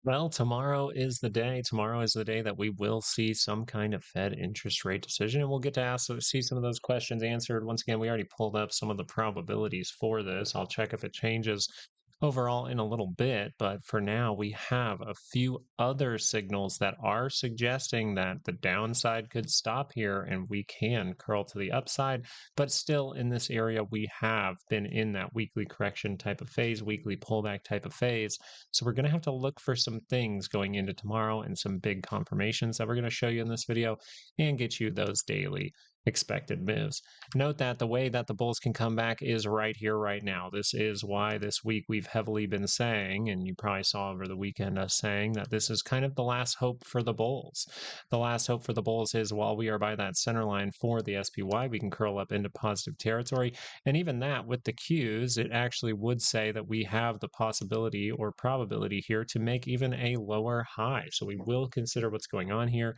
Well, tomorrow is the day. Tomorrow is the day that we will see some kind of Fed interest rate decision, and we'll get to see some of those questions answered. Once again, we already pulled up some of the probabilities for this. I'll check if it changes overall in a little bit, but for now, we have a few other signals that are suggesting that the downside could stop here and we can curl to the upside. But still, in this area, we have been in that weekly correction type of phase, weekly pullback type of phase. So we're going to have to look for some things going into tomorrow and some big confirmations that we're going to show you in this video and get you those daily expected moves. Note that the way that the bulls can come back is right here, right now. This is why this week we've heavily been saying, and you probably saw over the weekend us saying that this is kind of the last hope for the bulls. The last hope for the bulls is while we are by that center line for the SPY, we can curl up into positive territory. And even that with the Qs, it actually would say that we have the possibility or probability here to make even a lower high. So we will consider what's going on here,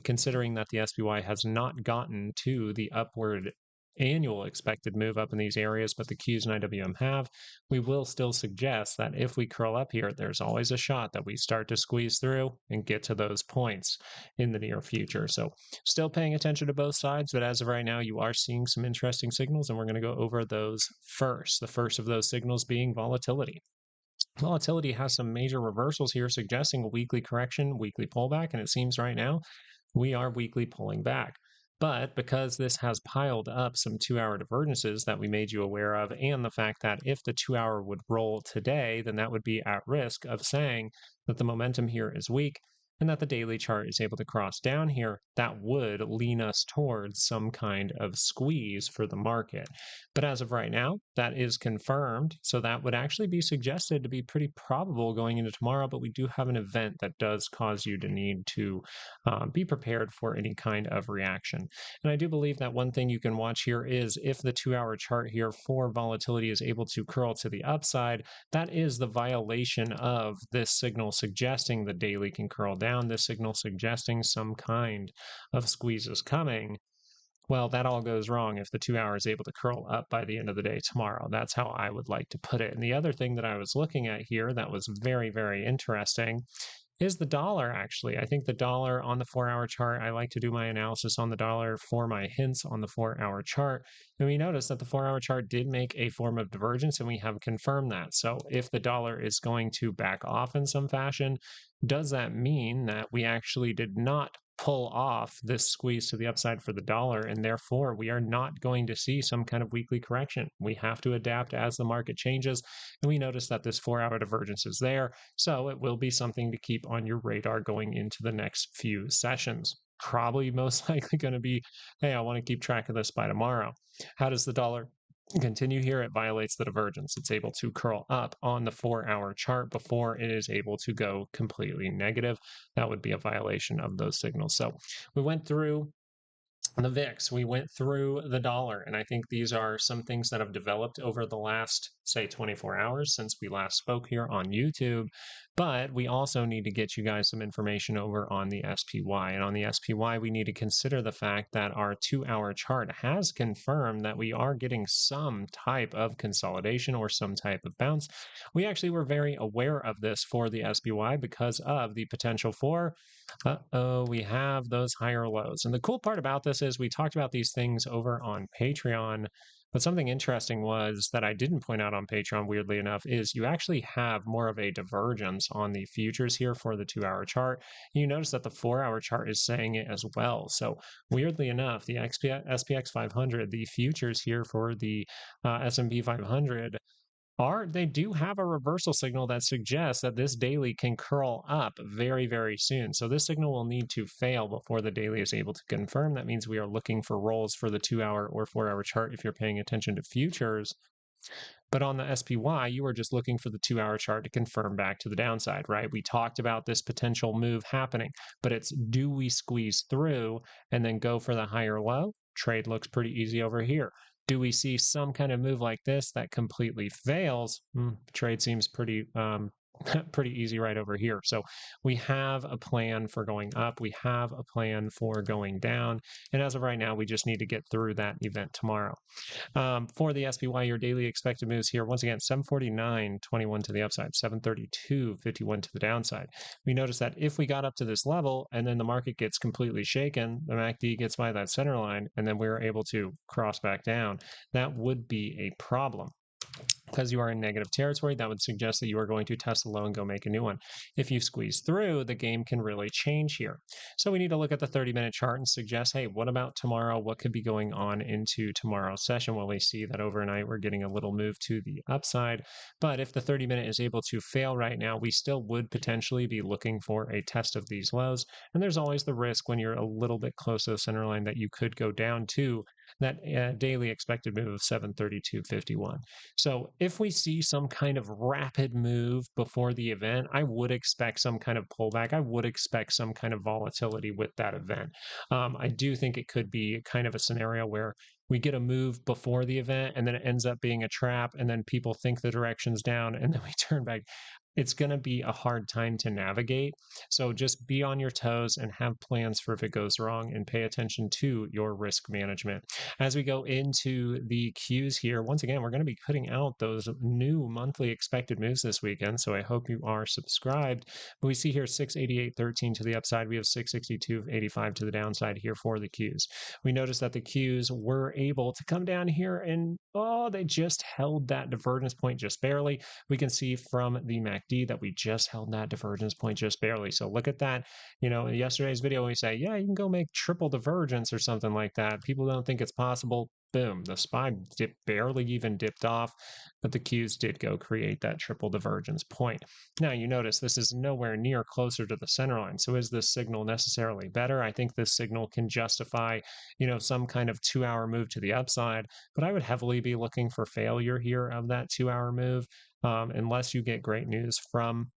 considering that the SPY has not gotten to the upward annual expected move up in these areas, but the Qs and IWM have. We will still suggest that if we curl up here, there's always a shot that we start to squeeze through and get to those points in the near future. So still paying attention to both sides, but as of right now, you are seeing some interesting signals, and we're going to go over those first. The first of those signals being volatility. Volatility has some major reversals here, suggesting a weekly correction, weekly pullback, and it seems right now we are weekly pulling back. But because this has piled up some 2 hour divergences that we made you aware of, and the fact that if the 2 hour would roll today, then that would be at risk of saying that the momentum here is weak and that the daily chart is able to cross down here, that would lean us towards some kind of squeeze for the market. But as of right now, that is confirmed. So that would actually be suggested to be pretty probable going into tomorrow. But we do have an event that does cause you to need to be prepared for any kind of reaction. And I do believe that one thing you can watch here is if the 2 hour chart here for volatility is able to curl to the upside, that is the violation of this signal suggesting the daily can curl down, this signal suggesting some kind of squeeze is coming. Well, that all goes wrong if the 2 hour is able to curl up by the end of the day tomorrow. That's how I would like to put it. And the other thing that I was looking at here that was very, very interesting is the dollar, actually. I think the dollar on the 4 hour chart, I like to do my analysis on the dollar for my hints on the 4 hour chart. And we notice that the 4 hour chart did make a form of divergence, and we have confirmed that. So if the dollar is going to back off in some fashion, does that mean that we actually did not pull off this squeeze to the upside for the dollar, and therefore we are not going to see some kind of weekly correction? We have to adapt as the market changes, and we notice that this 4 hour divergence is there, so it will be something to keep on your radar going into the next few sessions. Probably most likely going to be, hey, I want to keep track of this by tomorrow. How does the dollar continue here? It violates the divergence. It's able to curl up on the 4 hour chart before it is able to go completely negative. That would be a violation of those signals. So we went through the VIX, we went through the dollar, and I think these are some things that have developed over the last, say, 24 hours since we last spoke here on YouTube. But we also need to get you guys some information over on the SPY. And on the SPY, we need to consider the fact that our 2 hour chart has confirmed that we are getting some type of consolidation or some type of bounce. We actually were very aware of this for the SPY because of the potential for we have those higher lows. And the cool part about this is we talked about these things over on Patreon. But something interesting was that I didn't point out on Patreon, weirdly enough, is you actually have more of a divergence on the futures here for the 2 hour chart. You notice that the 4 hour chart is saying it as well. So weirdly enough, the SPX 500, the futures here for the S&P 500 they do have a reversal signal that suggests that this daily can curl up very, very soon. So this signal will need to fail before the daily is able to confirm. That means we are looking for rolls for the 2 hour or 4 hour chart if you're paying attention to futures. But on the SPY, you are just looking for the 2 hour chart to confirm back to the downside, right? We talked about this potential move happening, but it's do we squeeze through and then go for the higher low? Trade looks pretty easy over here. Do we see some kind of move like this that completely fails? Trade seems pretty pretty easy right over here. So we have a plan for going up, we have a plan for going down, and as of right now, we just need to get through that event tomorrow. For the SPY, your daily expected moves here, once again, 749.21 to the upside, 732.51 to the downside. We notice that if we got up to this level and then the market gets completely shaken, the MACD gets by that center line, and then we're able to cross back down, that would be a problem. Because you are in negative territory, that would suggest that you are going to test the low and go make a new one. If you squeeze through, the game can really change here. So we need to look at the 30-minute chart and suggest, hey, what about tomorrow? What could be going on into tomorrow's session? Well, we see that overnight we're getting a little move to the upside. But if the 30-minute is able to fail right now, we still would potentially be looking for a test of these lows. And there's always the risk when you're a little bit close to the center line that you could go down to that daily expected move of 732.51. So if we see some kind of rapid move before the event, I would expect some kind of pullback. I would expect some kind of volatility with that event. I do think it could be kind of a scenario where we get a move before the event and then it ends up being a trap, and then people think the direction's down and then we turn back. It's going to be a hard time to navigate. So just be on your toes and have plans for if it goes wrong, and pay attention to your risk management. As we go into the Qs here, once again, we're going to be putting out those new monthly expected moves this weekend. So I hope you are subscribed. But we see here 688.13 to the upside. We have 662.85 to the downside here for the Qs. We notice that the Qs were able to come down here and, they just held that divergence point just barely. We can see from the MACD that we just held that divergence point just barely. So look at that. In yesterday's video, we say, yeah, you can go make triple divergence or something like that. People don't think it's possible. Boom, the SPY barely even dipped off, but the Qs did go create that triple divergence point. Now you notice this is nowhere near closer to the center line. So is this signal necessarily better? I think this signal can justify, some kind of 2-hour move to the upside, but I would heavily be looking for failure here of that 2-hour move, unless you get great news from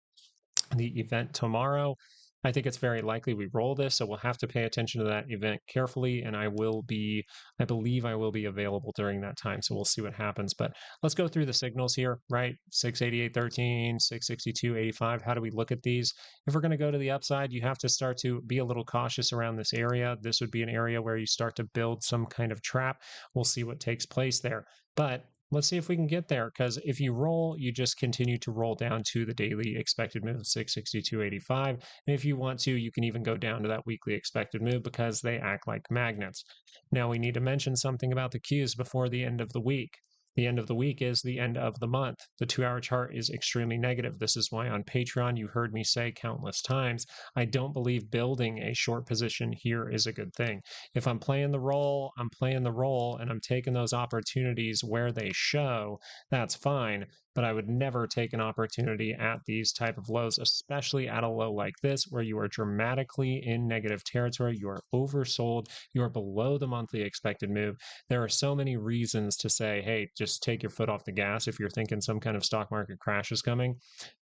the event tomorrow. I think it's very likely we roll this, so we'll have to pay attention to that event carefully, and I believe I will be available during that time, so we'll see what happens. But let's go through the signals here, right? 688.13, 662.85. How do we look at these? If we're going to go to the upside, you have to start to be a little cautious around this area. This would be an area where you start to build some kind of trap. We'll see what takes place there. But let's see if we can get there, because if you roll, you just continue to roll down to the daily expected move of 662.85. And if you want to, you can even go down to that weekly expected move because they act like magnets. Now we need to mention something about the Qs before the end of the week. The end of the week is the end of the month. The 2-hour chart is extremely negative. This is why on Patreon, you heard me say countless times, I don't believe building a short position here is a good thing. If I'm playing the role, I'm playing the role, and I'm taking those opportunities where they show, that's fine. But I would never take an opportunity at these type of lows, especially at a low like this, where you are dramatically in negative territory, you are oversold, you are below the monthly expected move. There are so many reasons to say, hey, just take your foot off the gas if you're thinking some kind of stock market crash is coming.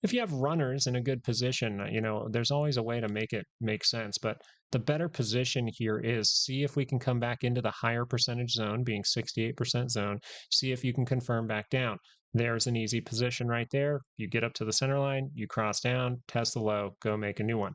If you have runners in a good position, there's always a way to make it make sense. But the better position here is see if we can come back into the higher percentage zone, being 68% zone, see if you can confirm back down. There's an easy position right there. You get up to the center line, you cross down, test the low, go make a new one.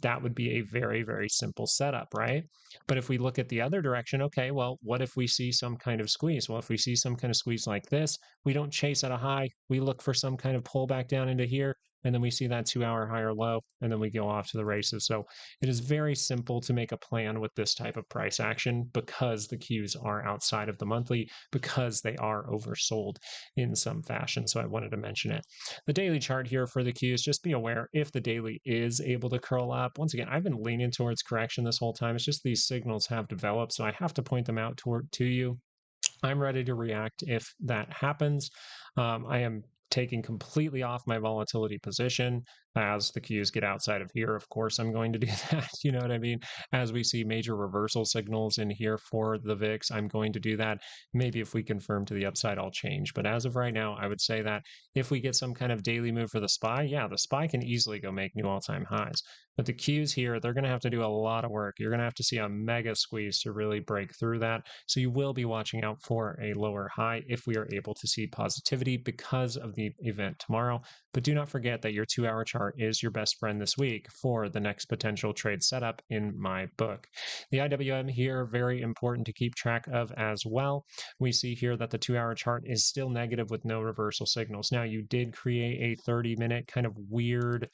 That would be a very, very simple setup, right? But if we look at the other direction, okay, well, what if we see some kind of squeeze? Well, if we see some kind of squeeze like this, we don't chase at a high. We look for some kind of pullback down into here, and then we see that 2-hour higher low, and then we go off to the races. So it is very simple to make a plan with this type of price action because the Qs are outside of the monthly, because they are oversold in some fashion. So I wanted to mention it. The daily chart here for the Qs, just be aware if the daily is able to curl up. Once again, I've been leaning towards correction this whole time. It's just these signals have developed, so I have to point them out to you. I'm ready to react if that happens. I am taking completely off my volatility position. As the Qs get outside of here, of course, I'm going to do that. You know what I mean? As we see major reversal signals in here for the VIX, I'm going to do that. Maybe if we confirm to the upside, I'll change. But as of right now, I would say that if we get some kind of daily move for the SPY, yeah, the SPY can easily go make new all-time highs. But the Qs here, they're going to have to do a lot of work. You're going to have to see a mega squeeze to really break through that. So you will be watching out for a lower high if we are able to see positivity because of the the event tomorrow. But do not forget that your 2 hour chart is your best friend this week for the next potential trade setup in my book. The IWM here, very important to keep track of as well. We see here that the 2 hour chart is still negative with no reversal signals. Now, you did create a 30-minute kind of weird,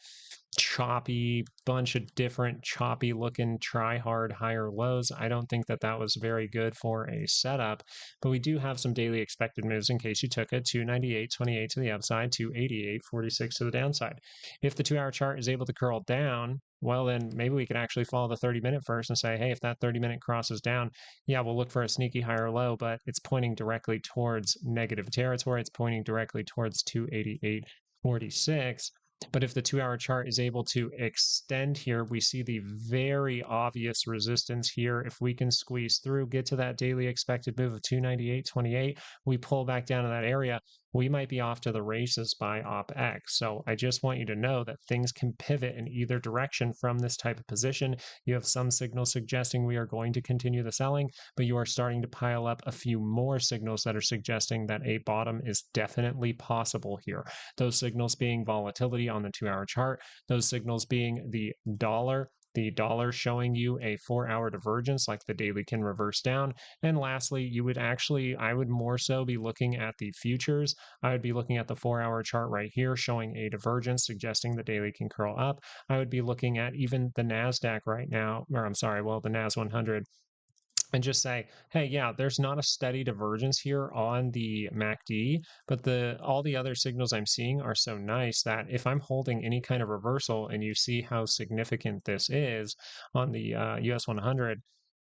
choppy, bunch of different choppy looking try hard higher lows. I don't think that that was very good for a setup, but we do have some daily expected moves in case you took it: 298.28 to the upside, 288.46 to the downside. If the 2 hour chart is able to curl down, well, then maybe we can actually follow the 30-minute first and say, hey, if that 30-minute crosses down, yeah, we'll look for a sneaky higher low, but it's pointing directly towards negative territory. It's pointing directly towards 288.46. But if the 2 hour chart is able to extend here, we see the very obvious resistance here. If we can squeeze through, get to that daily expected move of 298.28, we pull back down to that area, we might be off to the races by OpX. So I just want you to know that things can pivot in either direction from this type of position. You have some signals suggesting we are going to continue the selling, but you are starting to pile up a few more signals that are suggesting that a bottom is definitely possible here. Those signals being volatility on the 2 hour chart, those signals being the dollar showing you a 4 hour divergence like the daily can reverse down. And lastly, I would more so be looking at the futures. I would be looking at the 4 hour chart right here showing a divergence suggesting the daily can curl up. I would be looking at even the NASDAQ right now, or I'm sorry, well, the NAS 100, and just say, hey, yeah, there's not a steady divergence here on the MACD, but all the other signals I'm seeing are so nice that if I'm holding any kind of reversal and you see how significant this is on the US 100,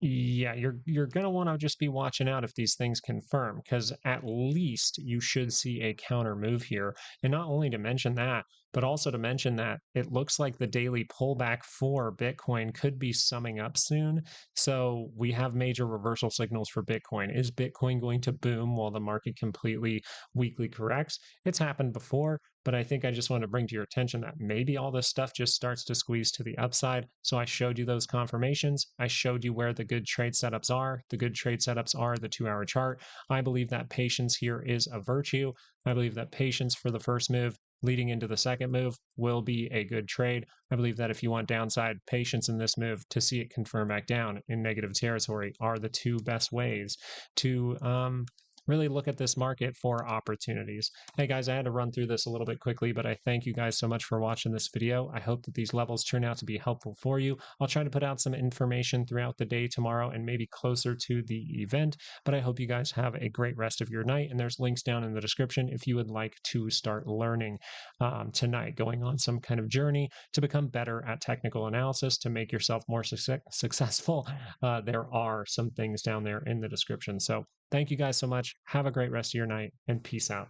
yeah, you're going to want to just be watching out if these things confirm, because at least you should see a counter move here. And not only to mention that, but also to mention that it looks like the daily pullback for Bitcoin could be summing up soon. So we have major reversal signals for Bitcoin. Is Bitcoin going to boom while the market completely weekly corrects? It's happened before, but I think I just want to bring to your attention that maybe all this stuff just starts to squeeze to the upside. So I showed you those confirmations. I showed you where the good trade setups are. The good trade setups are the 2 hour chart. I believe that patience here is a virtue. I believe that patience for the first move leading into the second move will be a good trade. I believe that if you want downside, patience in this move to see it confirm back down in negative territory are the two best ways to really look at this market for opportunities. Hey guys, I had to run through this a little bit quickly, but I thank you guys so much for watching this video. I hope that these levels turn out to be helpful for you. I'll try to put out some information throughout the day tomorrow and maybe closer to the event, but I hope you guys have a great rest of your night, and there's links down in the description if you would like to start learning tonight, going on some kind of journey to become better at technical analysis to make yourself more successful. There are some things down there in the description. So thank you guys so much. Have a great rest of your night, and peace out.